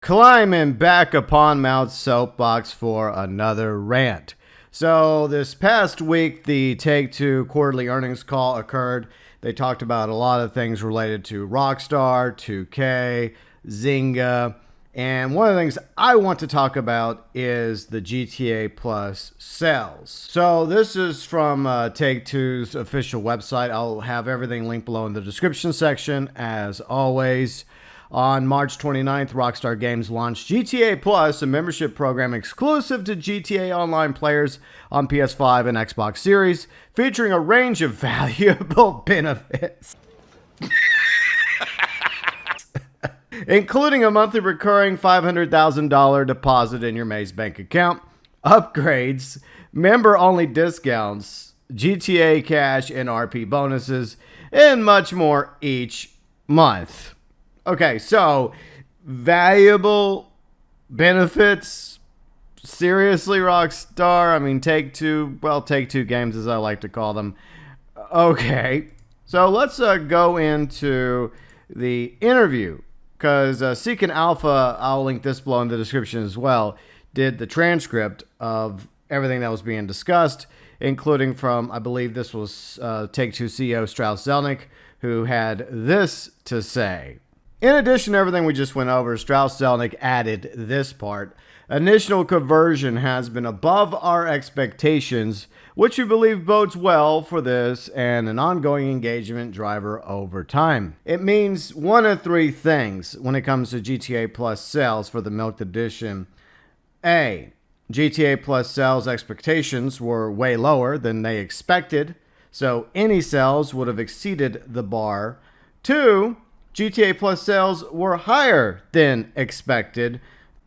climbing back upon Mount Soapbox for another rant. So this past week, the Take-Two quarterly earnings call occurred. They talked about a lot of things related to Rockstar, 2K, Zynga, and one of the things I want to talk about is the GTA Plus sales. So this is from Take-Two's official website. I'll have everything linked below in the description section, as always. On March 29th, Rockstar Games launched GTA Plus, a membership program exclusive to GTA Online players on PS5 and Xbox Series, featuring a range of valuable benefits, including a monthly recurring $500,000 deposit in your Maze bank account, upgrades, member-only discounts, GTA cash and RP bonuses, and much more each month. Okay, so valuable benefits. Seriously, Rockstar? I mean, Take-Two Games, as I like to call them. Okay, so let's go into the interview, because Seeking Alpha, I'll link this below in the description as well, did the transcript of everything that was being discussed, including from, I believe this was Take-Two CEO Strauss Zelnick, who had this to say. In addition to everything we just went over, Strauss Zelnick added this part. Initial conversion has been above our expectations, which we believe bodes well for this and an ongoing engagement driver over time. It means one of three things when it comes to GTA Plus sales for the Milked Edition. A, GTA Plus sales expectations were way lower than they expected, so any sales would have exceeded the bar. 2, GTA Plus sales were higher than expected.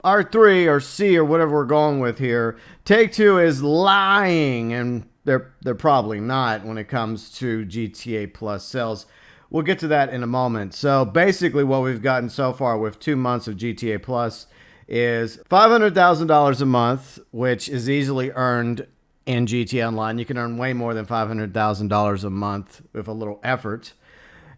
R3 or C or whatever we're going with here, Take-Two is lying, and they're probably not when it comes to GTA Plus sales. We'll get to that in a moment. So basically what we've gotten so far with 2 months of GTA Plus is $500,000 a month, which is easily earned in GTA Online. You can earn way more than $500,000 a month with a little effort.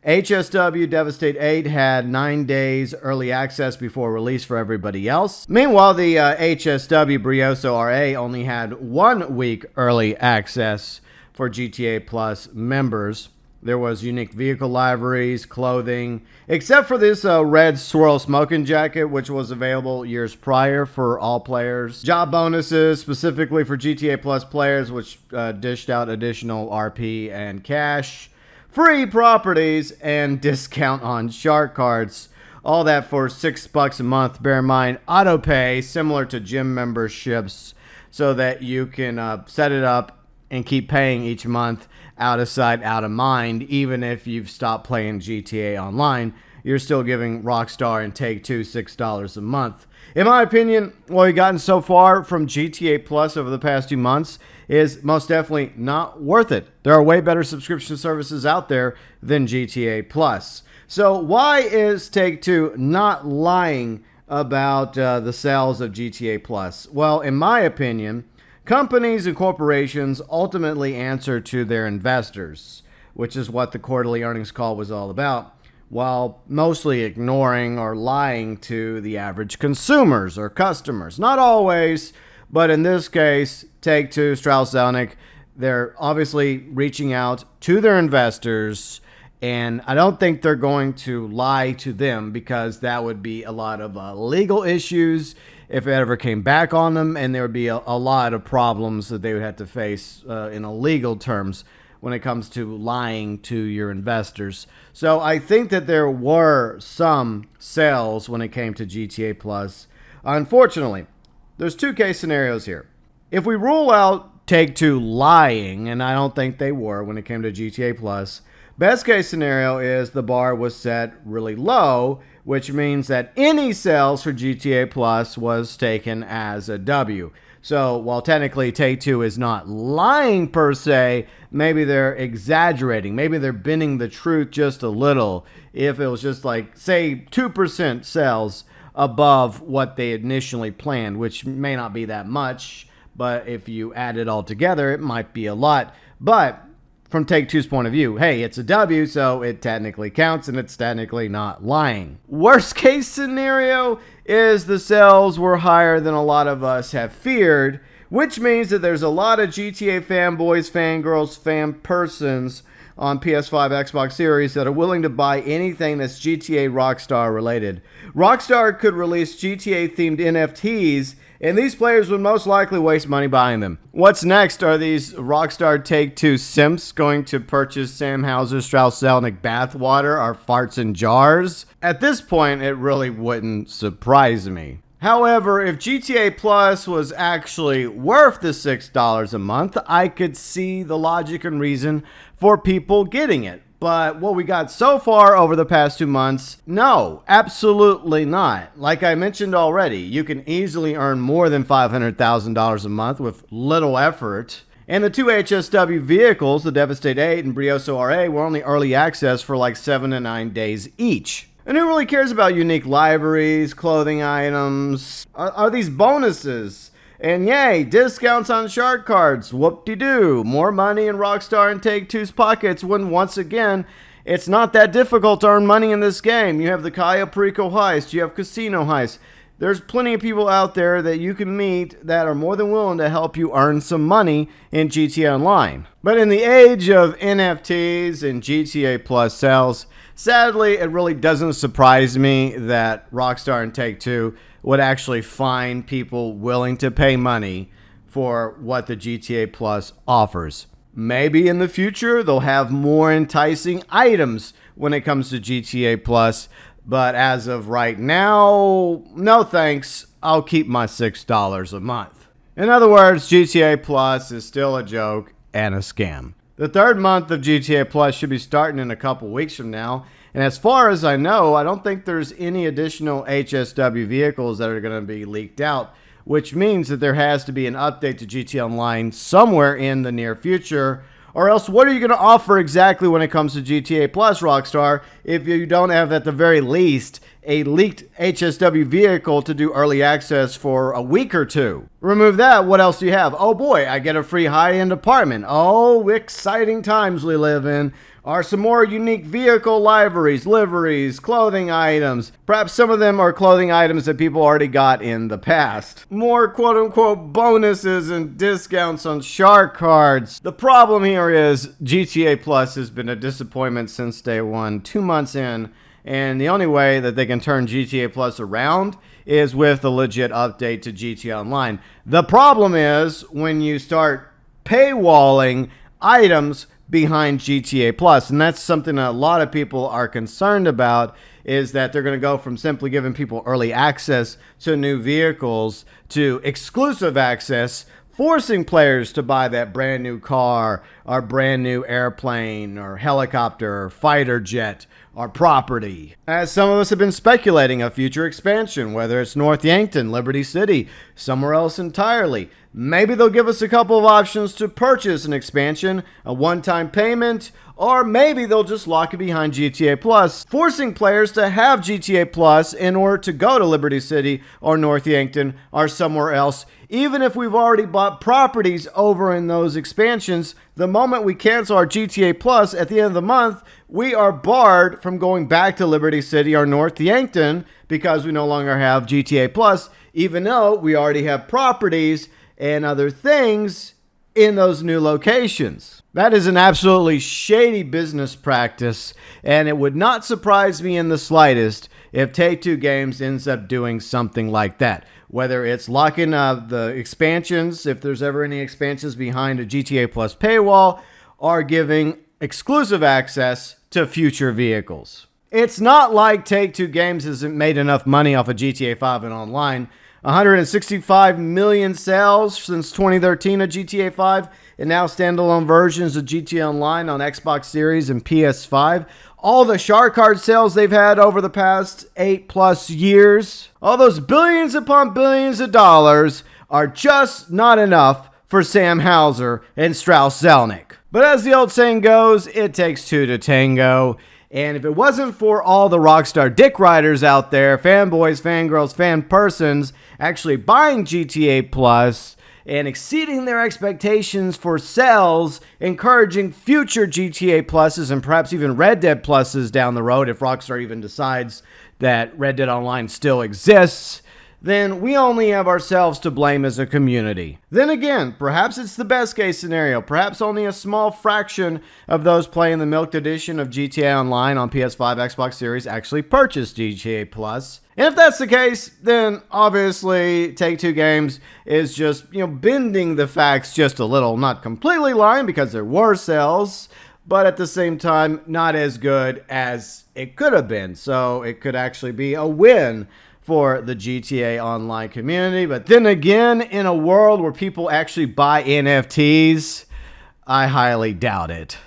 HSW Devastate 8 had 9 days early access before release for everybody else. Meanwhile, the HSW Brioso RA only had 1 week early access for GTA Plus members. There was unique vehicle liveries, clothing, except for this red swirl smoking jacket, which was available years prior for all players. Job bonuses specifically for GTA Plus players, which dished out additional RP and cash. Free properties and discount on shark cards. All that for $6 a month. Bear in mind, auto pay, similar to gym memberships, so that you can set it up and keep paying each month, out of sight, out of mind. Even if you've stopped playing GTA Online, you're still giving Rockstar and Take-Two $6 a month. In my opinion, what we've gotten so far from GTA Plus over the past 2 months is most definitely not worth it. There are way better subscription services out there than GTA Plus. So why is Take-Two not lying about the sales of GTA Plus? Well, in my opinion, companies and corporations ultimately answer to their investors, which is what the quarterly earnings call was all about, while mostly ignoring or lying to the average consumers or customers. Not always, but in this case, Take-Two, Strauss Zelnick, they're obviously reaching out to their investors, and I don't think they're going to lie to them, because that would be a lot of legal issues if it ever came back on them, and there would be a lot of problems that they would have to face in legal terms when it comes to lying to your investors. So I think that there were some sales when it came to GTA Plus. Unfortunately, there's 2 case scenarios here. If we rule out Take-Two lying, and I don't think they were when it came to GTA Plus, best case scenario is the bar was set really low, which means that any sales for GTA Plus was taken as a W. So while technically Take-Two is not lying per se, maybe they're exaggerating. Maybe they're bending the truth just a little. If it was just like, say, 2% sales above what they initially planned, which may not be that much, but if you add it all together, it might be a lot. But from Take-Two's point of view. Hey, it's a W, so it technically counts and it's technically not lying. Worst case scenario is the sales were higher than a lot of us have feared, which means that there's a lot of GTA fanboys, fangirls, fan persons on PS5, Xbox Series that are willing to buy anything that's GTA Rockstar related. Rockstar could release GTA-themed NFTs, and these players would most likely waste money buying them. What's next? Are these Rockstar Take-Two simps going to purchase Sam Houser's Strauss Zelnick bathwater or farts in jars? At this point, it really wouldn't surprise me. However, if GTA Plus was actually worth the $6 a month, I could see the logic and reason for people getting it. But what we got so far over the past 2 months, no, absolutely not. Like I mentioned already, you can easily earn more than $500,000 a month with little effort. And the two HSW vehicles, the Devastate 8 and Brioso RA, were only early access for like 7 to 9 days each. And who really cares about unique liveries, clothing items? Are these bonuses? And yay, discounts on shark cards. Whoop-de-doo. More money in Rockstar and Take-Two's pockets when, once again, it's not that difficult to earn money in this game. You have the Cayo Perico heist. You have casino heists. There's plenty of people out there that you can meet that are more than willing to help you earn some money in GTA Online. But in the age of NFTs and GTA Plus sales, sadly, it really doesn't surprise me that Rockstar and Take-Two would actually find people willing to pay money for what the GTA Plus offers. Maybe in the future, they'll have more enticing items when it comes to GTA Plus, but as of right now, no thanks. I'll keep my $6 a month. In other words, GTA Plus is still a joke and a scam. The third month of GTA Plus should be starting in a couple weeks from now. And as far as I know, I don't think there's any additional HSW vehicles that are going to be leaked out, which means that there has to be an update to GTA Online somewhere in the near future. Or else, what are you going to offer exactly when it comes to GTA Plus, Rockstar, if you don't have, at the very least, a leaked HSW vehicle to do early access for a week or two? Remove that, what else do you have? Oh boy, I get a free high-end apartment. Oh, exciting times we live in. Are some more unique vehicle liveries, clothing items. Perhaps some of them are clothing items that people already got in the past. More quote-unquote bonuses and discounts on shark cards. The problem here is GTA Plus has been a disappointment since day one, 2 months in, and the only way that they can turn GTA Plus around is with a legit update to GTA Online. The problem is when you start paywalling items behind GTA Plus, and that's something that a lot of people are concerned about, is that they're going to go from simply giving people early access to new vehicles to exclusive access, forcing players to buy that brand new car or brand new airplane or helicopter or fighter jet or property. As some of us have been speculating a future expansion, whether it's North Yankton, Liberty City, somewhere else entirely. Maybe they'll give us a couple of options to purchase an expansion, a one-time payment, or maybe they'll just lock it behind GTA Plus, forcing players to have GTA Plus in order to go to Liberty City or North Yankton or somewhere else. Even if we've already bought properties over in those expansions, the moment we cancel our GTA Plus at the end of the month, we are barred from going back to Liberty City or North Yankton because we no longer have GTA Plus, even though we already have properties and other things in those new locations. That is an absolutely shady business practice, and it would not surprise me in the slightest if Take-Two Games ends up doing something like that. Whether it's locking the expansions, if there's ever any expansions behind a GTA Plus paywall, or giving exclusive access to future vehicles. It's not like Take-Two Games hasn't made enough money off of GTA 5 and online. 165 million sales since 2013 of GTA 5, and now standalone versions of GTA Online on Xbox Series and PS5. All the shark card sales they've had over the past 8+ years. All those billions upon billions of dollars are just not enough for Sam Houser and Strauss Zelnick. But as the old saying goes, it takes two to tango. And if it wasn't for all the Rockstar dick riders out there, fanboys, fangirls, fan persons, actually buying GTA Plus and exceeding their expectations for sales, encouraging future GTA Pluses and perhaps even Red Dead Pluses down the road if Rockstar even decides that Red Dead Online still exists, then we only have ourselves to blame as a community. Then again, perhaps it's the best case scenario. Perhaps only a small fraction of those playing the milked edition of GTA Online on PS5, Xbox Series actually purchased GTA Plus. And if that's the case, then obviously Take-Two Games is just, bending the facts just a little. Not completely lying because there were sales, but at the same time, not as good as it could have been. So it could actually be a win for the GTA Online community. But then again, in a world where people actually buy NFTs, I highly doubt it.